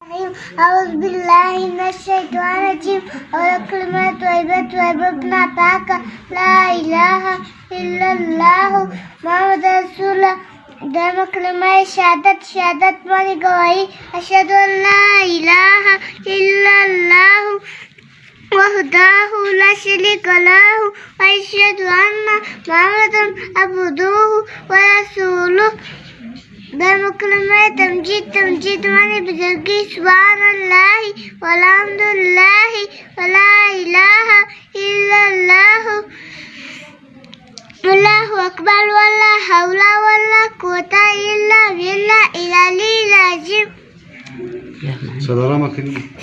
أعوذ بالله من الشيطان الرجيم كلمة طيبة وابن باك لا إله إلا الله محمد رسول الله دائما كلمة شهادت ماني گواہی أشهد أن لا إله إلا الله وحده لا شريك له وأشهد أن محمدا عبده ورسوله دائما كلمة تمجيد ماني بزرگی سبحان الله والحمد لله ولا إله إلا الله والله أكبر ولا حول ولا قوة إلا بالله العلي العظيم.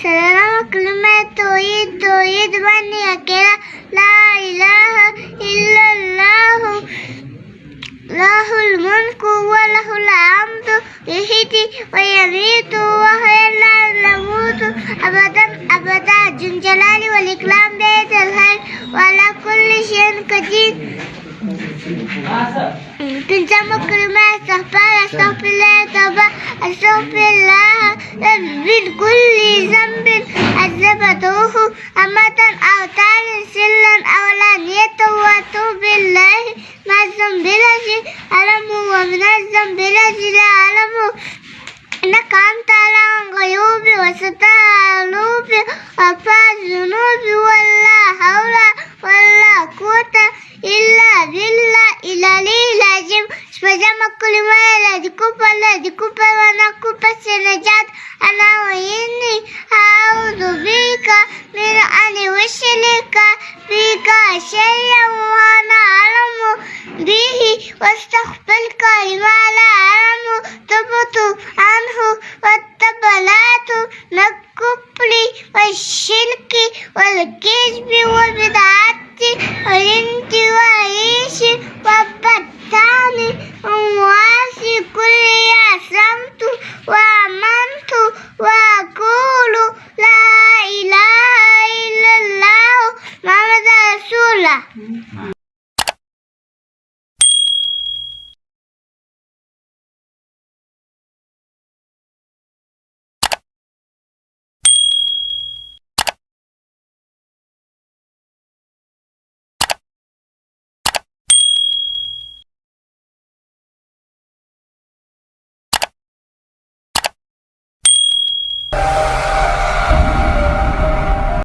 Salarama كلمة توحيد ماني أكيد لا إله إلا الله له الملك وله الحمد يحيي ويميت وهو لا يموت أبدا ذو الجلال والإكرام بيت الخير وعلى كل شيء قدير. تنسمى كلمة أستغفر الله توبة أستغفر الله من كل ذنب أذنبته أمة أو تارك سرا أو علانية وأتوب إليه من الذنب الذي أعلمه ومن الذنب الذي لا أعلمه إنك أنت علام الغيوب والستار